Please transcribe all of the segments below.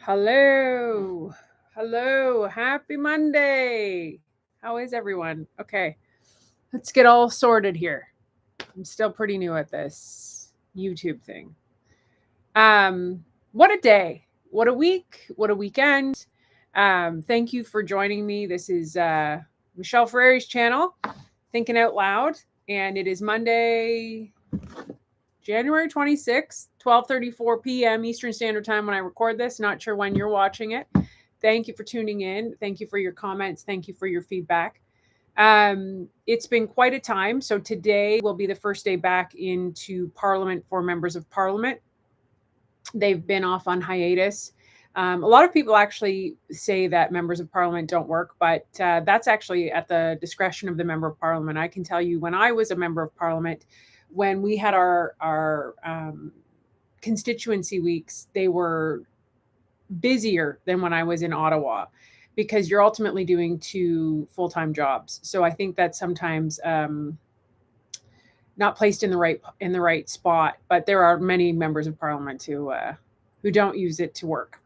Hello. Hello. Happy Monday. How is everyone? Okay. Let's get all sorted here. I'm still pretty new at this YouTube thing. What a day. What a week. What a weekend. Thank you for joining me. This is Michelle Ferreri's channel, Thinking Out Loud, and it is Monday, January 26th, 12:34 p.m. Eastern Standard Time when I record this. Not sure when you're watching it. Thank you for tuning in. Thank you for your comments. Thank you for your feedback. It's been quite a time. So today will be the first day back into Parliament for members of Parliament. They've been off on hiatus. A lot of people actually say that members of Parliament don't work, but that's actually at the discretion of the member of Parliament. I can tell you, when I was a member of Parliament, when we had our constituency weeks, they were busier than when I was in Ottawa, because you're ultimately doing two full-time jobs. So I think that sometimes not placed in the right spot, but there are many members of Parliament who don't use it to work.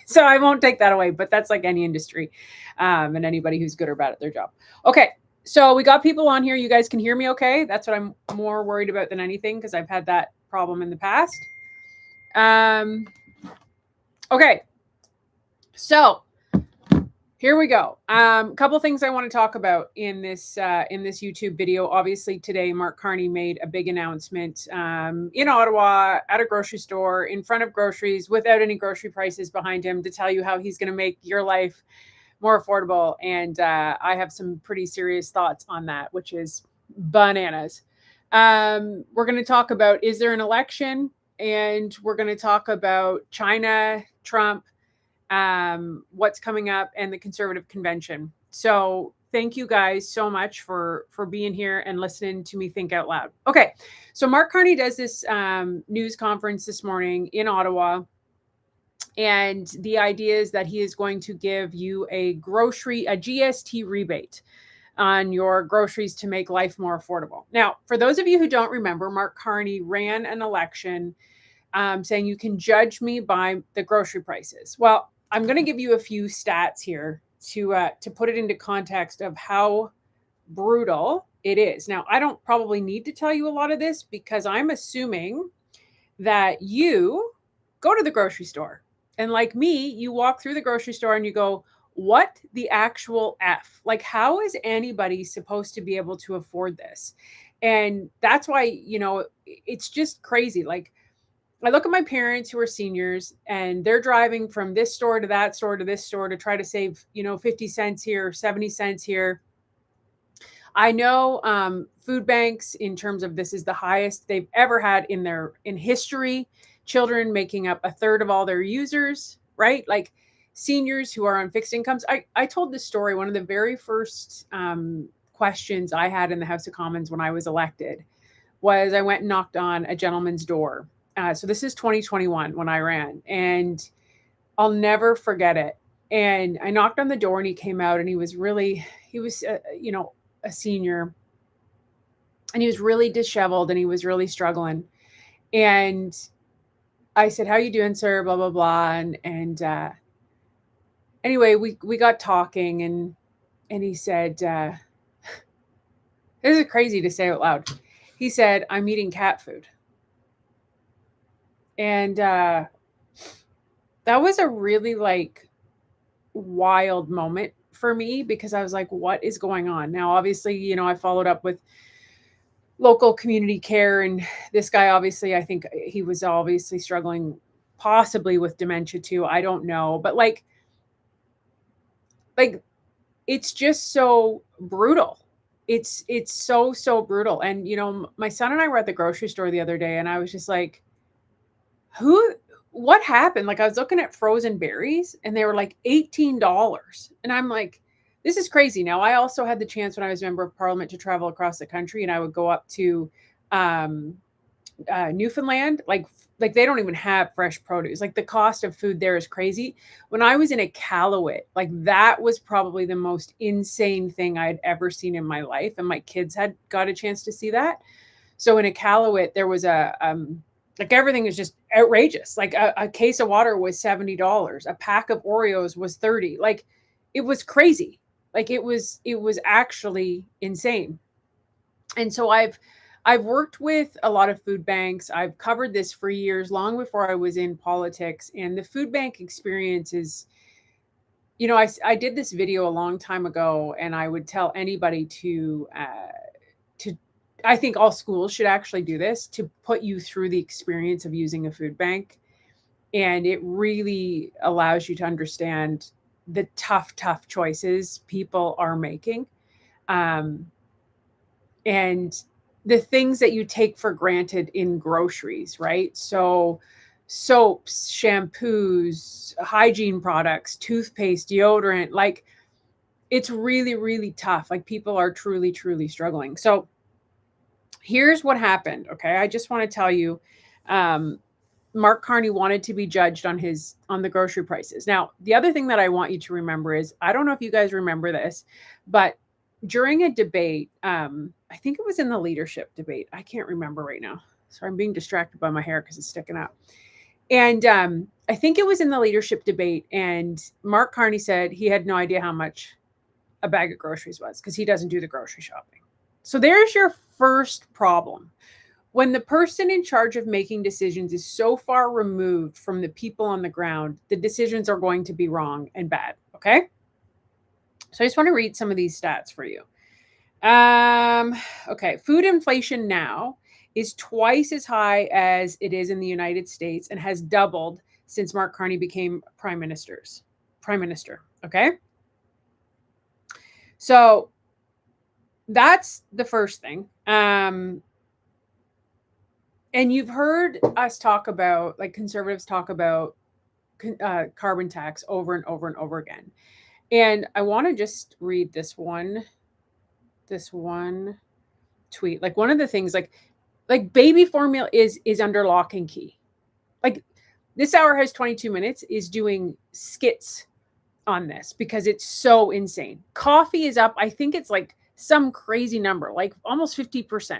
So I won't take that away, but that's like any industry, and anybody who's good or bad at their job. Okay, so we got people on here. You guys can hear me okay? That's what I'm more worried about than anything, because I've had that problem in the past. Okay, so here we go. A couple things I want to talk about in this YouTube video. Obviously, today Mark Carney made a big announcement in Ottawa at a grocery store in front of groceries without any grocery prices behind him to tell you how he's going to make your life more affordable. And I have some pretty serious thoughts on that, which is bananas. We're going to talk about, is there an election? And we're going to talk about China, Trump, what's coming up, and the Conservative Convention. So thank you guys so much for being here and listening to me think out loud. Okay, so Mark Carney does this news conference this morning in Ottawa, and the idea is that he is going to give you a GST rebate on your groceries to make life more affordable. Now, for those of you who don't remember, Mark Carney ran an election saying you can judge me by the grocery prices. Well, I'm going to give you a few stats here to put it into context of how brutal it is. Now, I don't probably need to tell you a lot of this, because I'm assuming that you go to the grocery store, and like me, you walk through the grocery store and you go, what the actual F? Like, how is anybody supposed to be able to afford this? And that's why, it's just crazy. Like, I look at my parents who are seniors, and they're driving from this store to that store to this store to try to save, 50 cents here, 70 cents here. I know food banks, in terms of, this is the highest they've ever had in history. Children making up a third of all their users, right? Like seniors who are on fixed incomes. I told this story. One of the very first questions I had in the House of Commons when I was elected was, I went and knocked on a gentleman's door. So this is 2021 when I ran, and I'll never forget it. And I knocked on the door, and he came out, and he was a senior, and he was really disheveled, and he was really struggling. And I said, "How you doing, sir?" Blah, blah, blah. And anyway, we got talking, and he said, this is crazy to say out loud. He said, "I'm eating cat food." And that was a really wild moment for me, because I was like, what is going on? Now, obviously, I followed up with local community care, and this guy, obviously, I think he was obviously struggling possibly with dementia too. I don't know. But like it's just so brutal. It's so brutal. And, my son and I were at the grocery store the other day, and I was just like, what happened? Like, I was looking at frozen berries, and they were like $18. And I'm like, this is crazy. Now, I also had the chance, when I was a member of Parliament, to travel across the country, and I would go up to Newfoundland. Like they don't even have fresh produce. Like, the cost of food there is crazy. When I was in Iqaluit, like, that was probably the most insane thing I'd ever seen in my life. And my kids had got a chance to see that. So in Iqaluit, there was a Like everything is just outrageous. Like a case of water was $70. A pack of Oreos was 30. Like it was crazy. Like it was actually insane. And so I've worked with a lot of food banks. I've covered this for years, long before I was in politics. And the food bank experience is, I did this video a long time ago, and I would tell anybody to I think all schools should actually do this, to put you through the experience of using a food bank. And it really allows you to understand the tough choices people are making. And the things that you take for granted in groceries, right? So soaps, shampoos, hygiene products, toothpaste, deodorant, like it's really, really tough. Like people are truly, truly struggling. So here's what happened. Okay. I just want to tell you, Mark Carney wanted to be judged on the grocery prices. Now, the other thing that I want you to remember is, I don't know if you guys remember this, but during a debate, I think it was in the leadership debate. I can't remember right now. So I'm being distracted by my hair because it's sticking up. And I think it was in the leadership debate. And Mark Carney said he had no idea how much a bag of groceries was, because he doesn't do the grocery shopping. So there's your first problem. When the person in charge of making decisions is so far removed from the people on the ground, the decisions are going to be wrong and bad. Okay. So I just want to read some of these stats for you. Okay. Food inflation now is twice as high as it is in the United States, and has doubled since Mark Carney became prime minister. Okay. So that's the first thing. And you've heard us talk about, like conservatives talk about carbon tax over and over and over again. And I want to just read this one tweet. Like one of the things, like baby formula is under lock and key. Like this hour has 22 minutes is doing skits on this because it's so insane. Coffee is up. I think it's like some crazy number, like almost 50%.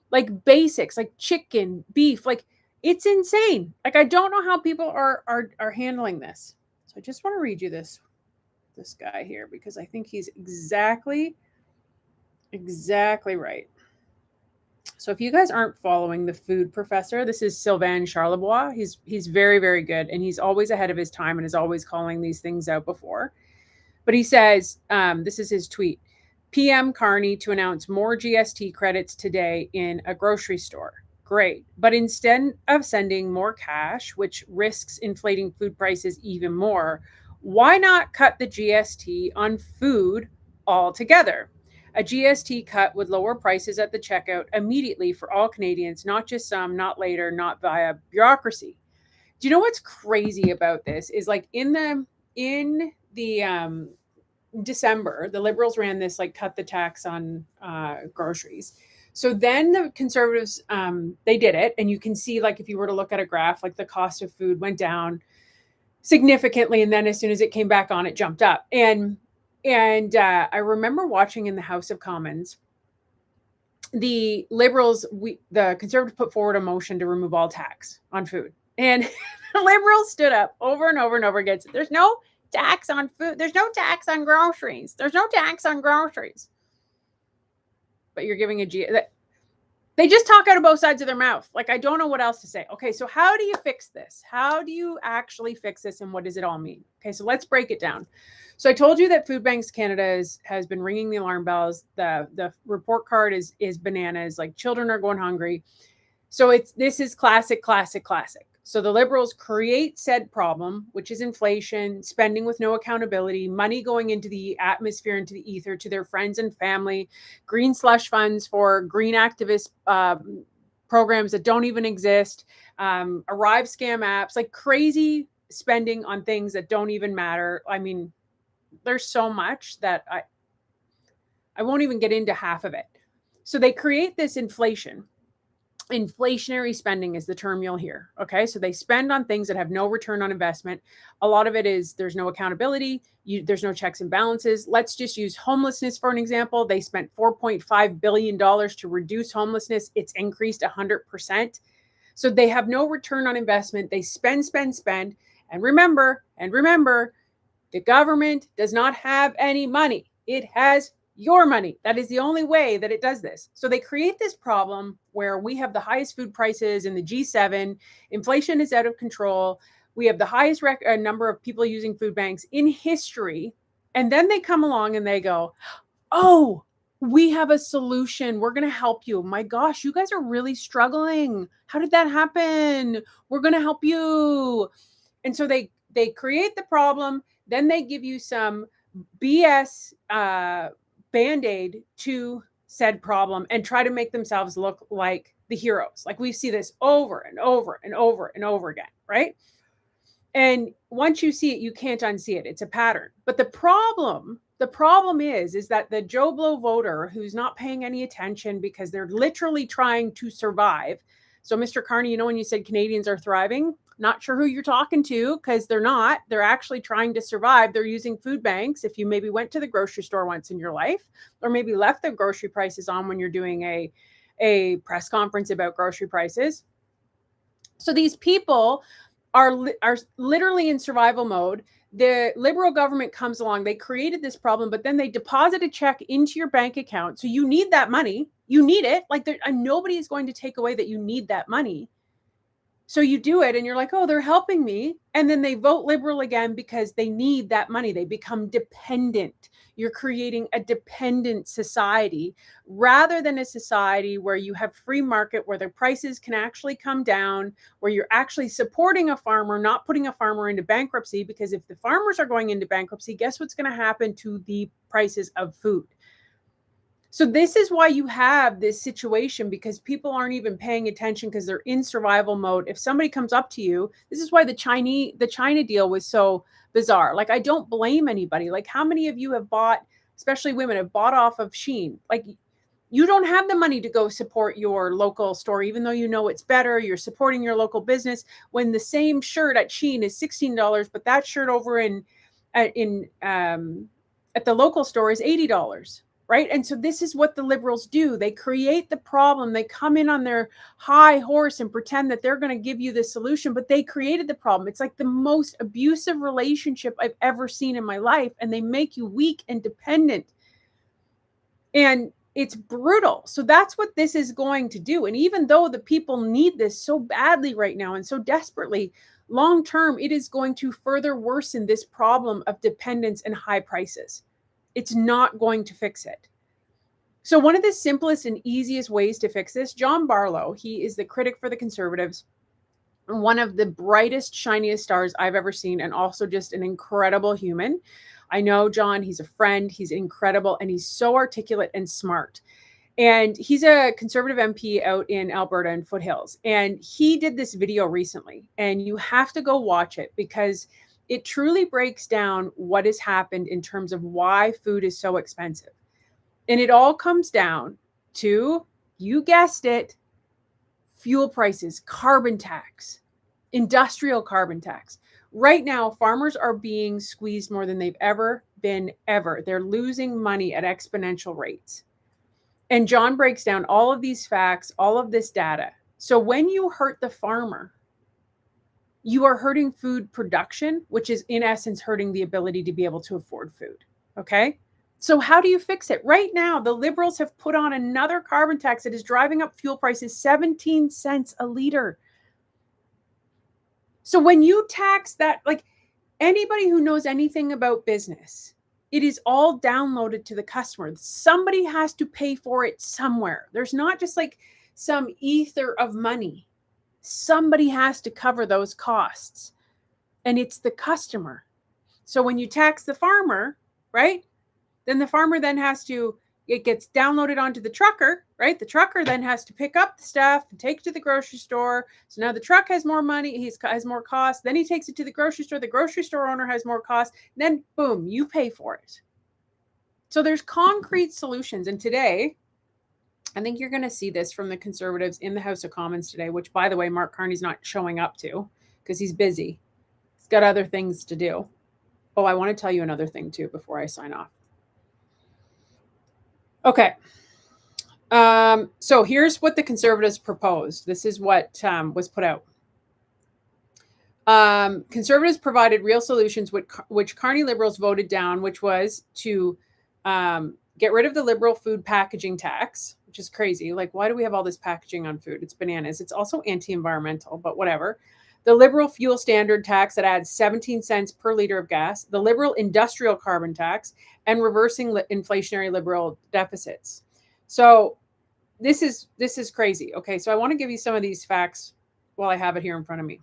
Like basics, like chicken, beef, like it's insane. Like I don't know how people are handling this. So I just want to read you this guy here, because I think he's exactly right. So if you guys aren't following the food professor, this is Sylvain Charlebois. He's very, very good, and he's always ahead of his time and is always calling these things out before. But he says, this is his tweet: PM Carney to announce more GST credits today in a grocery store. Great. But instead of sending more cash, which risks inflating food prices even more, why not cut the GST on food altogether? A GST cut would lower prices at the checkout immediately for all Canadians, not just some, not later, not via bureaucracy. Do you know what's crazy about this is, like in the December, the Liberals ran this like cut the tax on groceries. So then the Conservatives, they did it. And you can see, like, if you were to look at a graph, like the cost of food went down significantly. And then as soon as it came back on, it jumped up. And I remember watching in the House of Commons, the Liberals, the Conservatives put forward a motion to remove all tax on food. And the Liberals stood up over and over and over again. There's no tax on food. There's no tax on groceries. There's no tax on groceries. But you're giving they just talk out of both sides of their mouth. Like, I don't know what else to say. Okay, so how do you fix this? How do you actually fix this, and what does it all mean? Okay, so let's break it down. So I told you that Food Banks Canada has been ringing the alarm bells. The report card is bananas. Like, children are going hungry. So this is classic. So the Liberals create said problem, which is inflation, spending with no accountability, money going into the atmosphere, into the ether to their friends and family, green slush funds for green activist programs that don't even exist, arrive scam apps, like crazy spending on things that don't even matter. I mean, there's so much that I won't even get into half of it. So they create this inflation. Inflationary spending is the term you'll hear. Okay. So they spend on things that have no return on investment. A lot of it is there's no accountability. There's no checks and balances. Let's just use homelessness for an example. They spent $4.5 billion to reduce homelessness. It's increased 100%. So they have no return on investment. They spend, spend, spend. And remember, the government does not have any money. It has your money. That is the only way that it does this. So they create this problem where we have the highest food prices in the G7. Inflation is out of control. We have the highest number of people using food banks in history. And then they come along and they go, oh, we have a solution. We're going to help you. My gosh, you guys are really struggling. How did that happen? We're going to help you. And so they create the problem. Then they give you some BS Band-Aid to said problem and try to make themselves look like the heroes. Like we see this over and over and over and over again, right? And once you see it, you can't unsee it. It's a pattern. But the problem is that the Joe Blow voter who's not paying any attention because they're literally trying to survive. So Mr. Carney, you know, when you said Canadians are thriving, not sure who you're talking to, because they're not. They're actually trying to survive. They're using food banks. If you maybe went to the grocery store once in your life, or maybe left the grocery prices on when you're doing a press conference about grocery prices. So these people are literally in survival mode. The Liberal government comes along. They created this problem, but then they deposit a check into your bank account. So you need that money. You need it. Like nobody is going to take away that you need that money. So you do it and you're like, oh, they're helping me. And then they vote Liberal again because they need that money. They become dependent. You're creating a dependent society rather than a society where you have free market, where the prices can actually come down, where you're actually supporting a farmer, not putting a farmer into bankruptcy. Because if the farmers are going into bankruptcy, guess what's going to happen to the prices of food? So this is why you have this situation, because people aren't even paying attention because they're in survival mode. If somebody comes up to you, this is why the China deal was so bizarre. Like, I don't blame anybody. Like, how many of you have bought, especially women, have bought off of Shein? Like, you don't have the money to go support your local store, even though you know it's better. You're supporting your local business when the same shirt at Shein is $16, but that shirt over at the local store is $80. Right. And so this is what the Liberals do. They create the problem. They come in on their high horse and pretend that they're going to give you the solution, but they created the problem. It's like the most abusive relationship I've ever seen in my life. And they make you weak and dependent. And it's brutal. So that's what this is going to do. And even though the people need this so badly right now and so desperately, long term, it is going to further worsen this problem of dependence and high prices. It's not going to fix it. So one of the simplest and easiest ways to fix this, John Barlow, he is the critic for the Conservatives, one of the brightest, shiniest stars I've ever seen, and also just an incredible human. I know John, he's a friend, he's incredible, and he's so articulate and smart. And he's a Conservative MP out in Alberta and Foothills. And he did this video recently, and you have to go watch it because it truly breaks down what has happened in terms of why food is so expensive. And it all comes down to, you guessed it, fuel prices, carbon tax, industrial carbon tax. Right now, farmers are being squeezed more than they've ever been, ever. They're losing money at exponential rates. And John breaks down all of these facts, all of this data. So when you hurt the farmer, you are hurting food production, which is in essence hurting the ability to be able to afford food. Okay. So how do you fix it? Right now, the Liberals have put on another carbon tax that is driving up fuel prices 17 cents a liter. So when you tax that, like anybody who knows anything about business, it is all downloaded to the customer. Somebody has to pay for it somewhere. There's not just like some ether of money. Somebody has to cover those costs, and it's the customer. So when you tax the farmer, right, then the farmer then it gets downloaded onto the trucker, right? The trucker then has to pick up the stuff and take it to the grocery store. So now the truck has more money, he has more costs. Then he takes it to the grocery store owner has more costs. Then boom, you pay for it. So there's concrete solutions. And today, I think you're going to see this from the Conservatives in the House of Commons today, which, by the way, Mark Carney's not showing up to because he's busy. He's got other things to do. Oh, I want to tell you another thing, too, before I sign off. Okay. So here's what the Conservatives proposed. This is what was put out. Conservatives provided real solutions, which Carney Liberals voted down, which was to get rid of the Liberal food packaging tax, which is crazy. Like, why do we have all this packaging on food? It's bananas. It's also anti-environmental, but whatever. The Liberal fuel standard tax that adds 17 cents per liter of gas, the Liberal industrial carbon tax, and reversing inflationary Liberal deficits. So this is crazy. Okay, so I want to give you some of these facts while I have it here in front of me.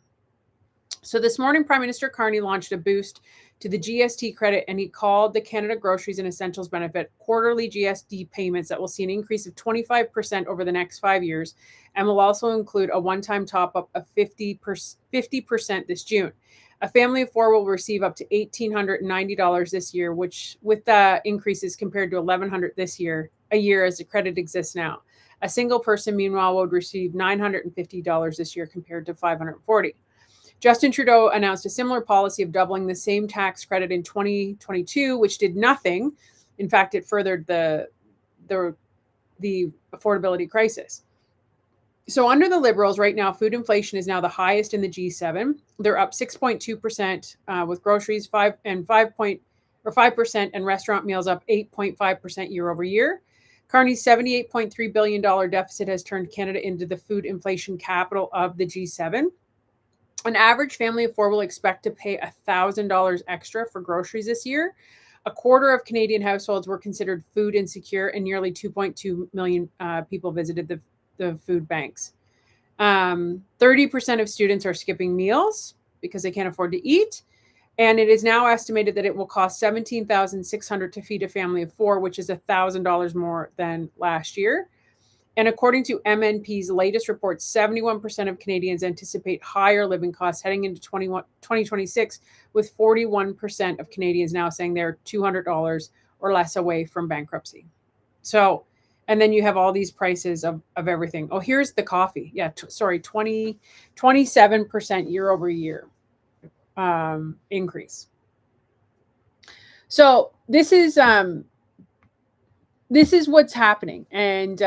So this morning, Prime Minister Carney launched a boost to the GST credit, and he called the Canada Groceries and Essentials Benefit quarterly GST payments that will see an increase of 25% over the next 5 years, and will also include a one-time top-up of 50% this June. A family of four will receive up to $1,890 this year, which with the increases compared to $1,100 this year, a year as the credit exists now. A single person, meanwhile, would receive $950 this year compared to $540. Justin Trudeau announced a similar policy of doubling the same tax credit in 2022, which did nothing. In fact, it furthered the affordability crisis. So under the Liberals right now, food inflation is now the highest in the G7. They're up 6.2% with groceries, 5% and restaurant meals up 8.5% year over year. Carney's $78.3 billion deficit has turned Canada into the food inflation capital of the G7. An average family of four will expect to pay $1,000 extra for groceries this year. A quarter of Canadian households were considered food insecure, and nearly 2.2 million people visited the food banks. 30% of students are skipping meals because they can't afford to eat. And it is now estimated that it will cost $17,600 to feed a family of four, which is $1,000 more than last year. And according to MNP's latest report, 71% of Canadians anticipate higher living costs heading into 2026, with 41% of Canadians now saying they're $200 or less away from bankruptcy. So, and then you have all these prices of everything. Oh, here's the coffee. Yeah, 27% year over year increase. So this is what's happening. And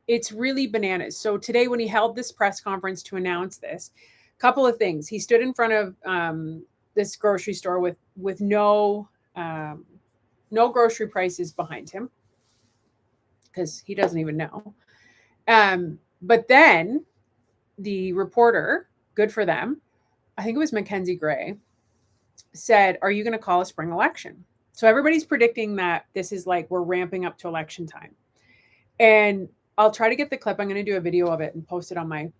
it's really bananas. So today, when he held this press conference to announce this, a couple of things. He stood in front of this grocery store with no grocery prices behind him because he doesn't even know. But then the reporter, good for them, I think it was Mackenzie Gray, said, "Are you going to call a spring election?" So everybody's predicting that this is like we're ramping up to election time. And I'll try to get the clip. I'm going to do a video of it and post it on my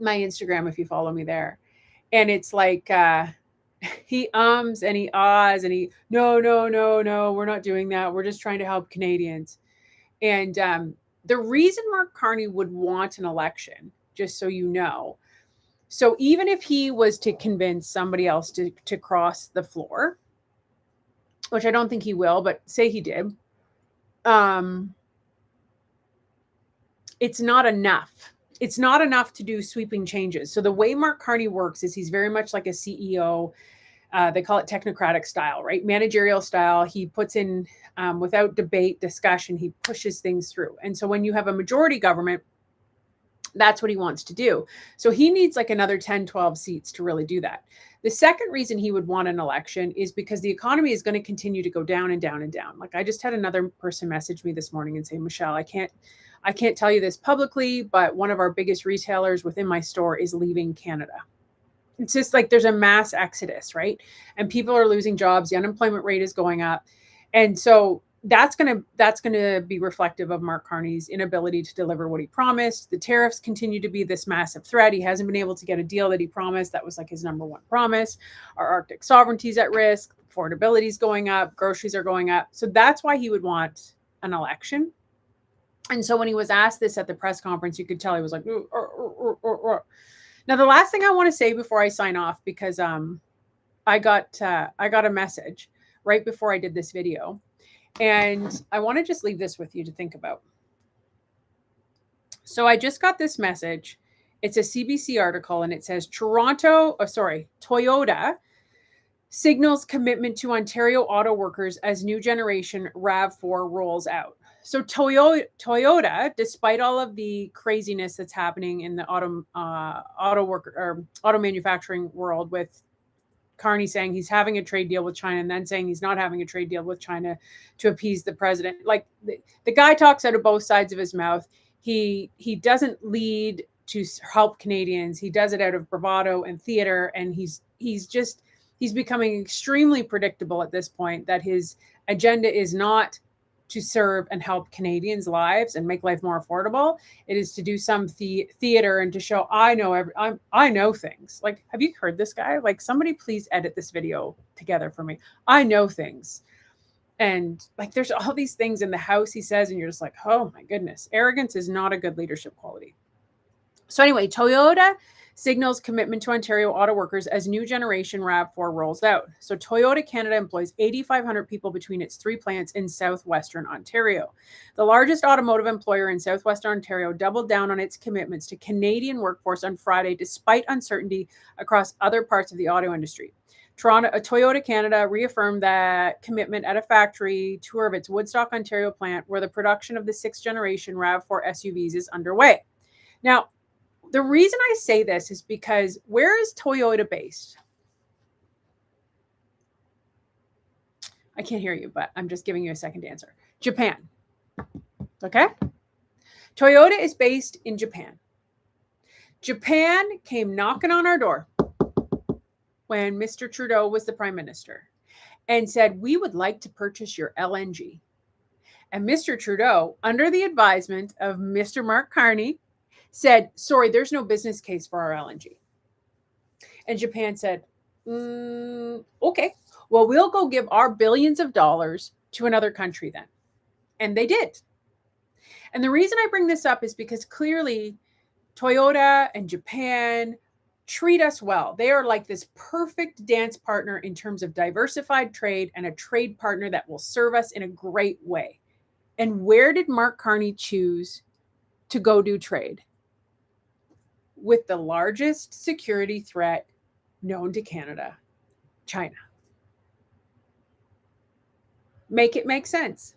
Instagram if you follow me there. And it's like he ums and he ahs and he, no, we're not doing that. We're just trying to help Canadians. And the reason Mark Carney would want an election, just so you know, so even if he was to convince somebody else to cross the floor, which I don't think he will, but say he did, it's not enough. It's not enough to do sweeping changes. So the way Mark Carney works is he's very much like a CEO. They call it technocratic style, right? Managerial style. He puts in, without debate, discussion, he pushes things through. And so when you have a majority government, that's what he wants to do. So he needs like another 10, 12 seats to really do that. The second reason he would want an election is because the economy is going to continue to go down and down and down. Like I just had another person message me this morning and say, Michelle, I can't tell you this publicly, but one of our biggest retailers within my store is leaving Canada. It's just like there's a mass exodus, right? And people are losing jobs. The unemployment rate is going up. And so that's going to be reflective of Mark Carney's inability to deliver what he promised. The tariffs continue to be this massive threat. He hasn't been able to get a deal that he promised. That was like his number one promise. Our Arctic sovereignty is at risk. Affordability is going up. Groceries are going up. So that's why he would want an election. And so when he was asked this at the press conference, you could tell he was like, Now, the last thing I want to say before I sign off, because I got a message right before I did this video. And I want to just leave this with you to think about. So I just got this message. It's a CBC article, and it says Toyota signals commitment to Ontario auto workers as new generation RAV4 rolls out. So Toyota, despite all of the craziness that's happening in the auto manufacturing world, with Carney saying he's having a trade deal with China and then saying he's not having a trade deal with China to appease the president. Like the guy talks out of both sides of his mouth. He doesn't lead to help Canadians. He does it out of bravado and theater, and he's becoming extremely predictable at this point, that his agenda is not to serve and help Canadians' lives and make life more affordable. It is to do some theater and to show I know things. Like, have you heard this guy? Like, somebody please edit this video together for me. I know things. And like, there's all these things in the House he says, and you're just like, oh my goodness, arrogance is not a good leadership quality. So anyway, Toyota signals commitment to Ontario auto workers as new generation RAV4 rolls out. So Toyota Canada employs 8,500 people between its 3 plants in southwestern Ontario. The largest automotive employer in southwestern Ontario doubled down on its commitments to Canadian workforce on Friday, despite uncertainty across other parts of the auto industry. Toyota Canada reaffirmed that commitment at a factory tour of its Woodstock, Ontario plant, where the production of the 6th generation RAV4 SUVs is underway. Now, the reason I say this is because where is Toyota based? I can't hear you, but I'm just giving you a second to answer. Japan. Okay? Toyota is based in Japan. Japan came knocking on our door when Mr. Trudeau was the prime minister and said, we would like to purchase your LNG. And Mr. Trudeau, under the advisement of Mr. Mark Carney, said, sorry, there's no business case for our LNG. And Japan said, okay, well, we'll go give our billions of dollars to another country then. And they did. And the reason I bring this up is because clearly Toyota and Japan treat us well. They are like this perfect dance partner in terms of diversified trade and a trade partner that will serve us in a great way. And where did Mark Carney choose to go do trade? With the largest security threat known to Canada, China. Make it make sense.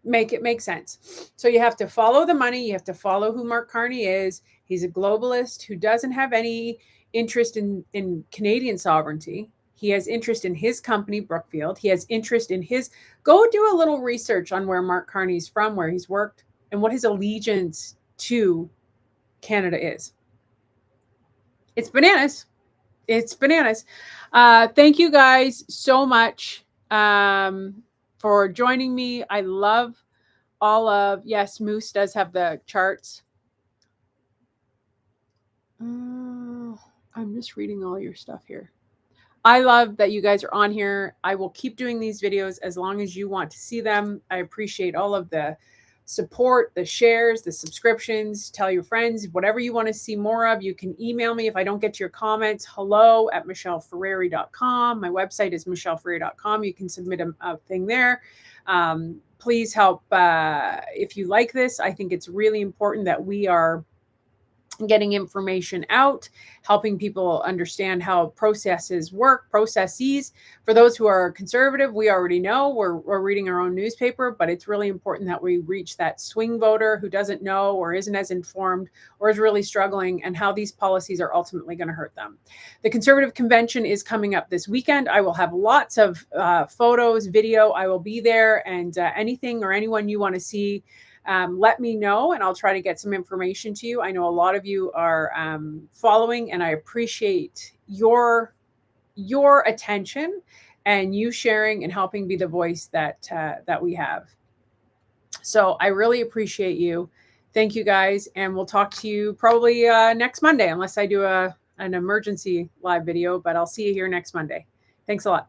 Make it make sense. So you have to follow the money. You have to follow who Mark Carney is. He's a globalist who doesn't have any interest in Canadian sovereignty. He has interest in his company, Brookfield. He has interest in go do a little research on where Mark Carney's from, where he's worked, and what his allegiance to Canada is. It's bananas. It's bananas. Thank you guys so much for joining me. I love yes, Moose does have the charts. I'm just reading all your stuff here. I love that you guys are on here. I will keep doing these videos as long as you want to see them. I appreciate all of the support, the shares, the subscriptions. Tell your friends, whatever you want to see more of. You can email me if I don't get to your comments. hello@michelleferreri.com. My website is michelleferreri.com. You can submit a thing there. Please help if you like this. I think it's really important that we are getting information out, helping people understand how processes work, processes. For those who are conservative, we already know, we're reading our own newspaper, but it's really important that we reach that swing voter who doesn't know or isn't as informed or is really struggling, and how these policies are ultimately going to hurt them. The Conservative Convention is coming up this weekend. I will have lots of photos, video. I will be there, and anything or anyone you want to see, let me know, and I'll try to get some information to you. I know a lot of you are following, and I appreciate your attention and you sharing and helping be the voice that we have. So I really appreciate you. Thank you guys, and we'll talk to you probably next Monday, unless I do an emergency live video, but I'll see you here next Monday. Thanks a lot.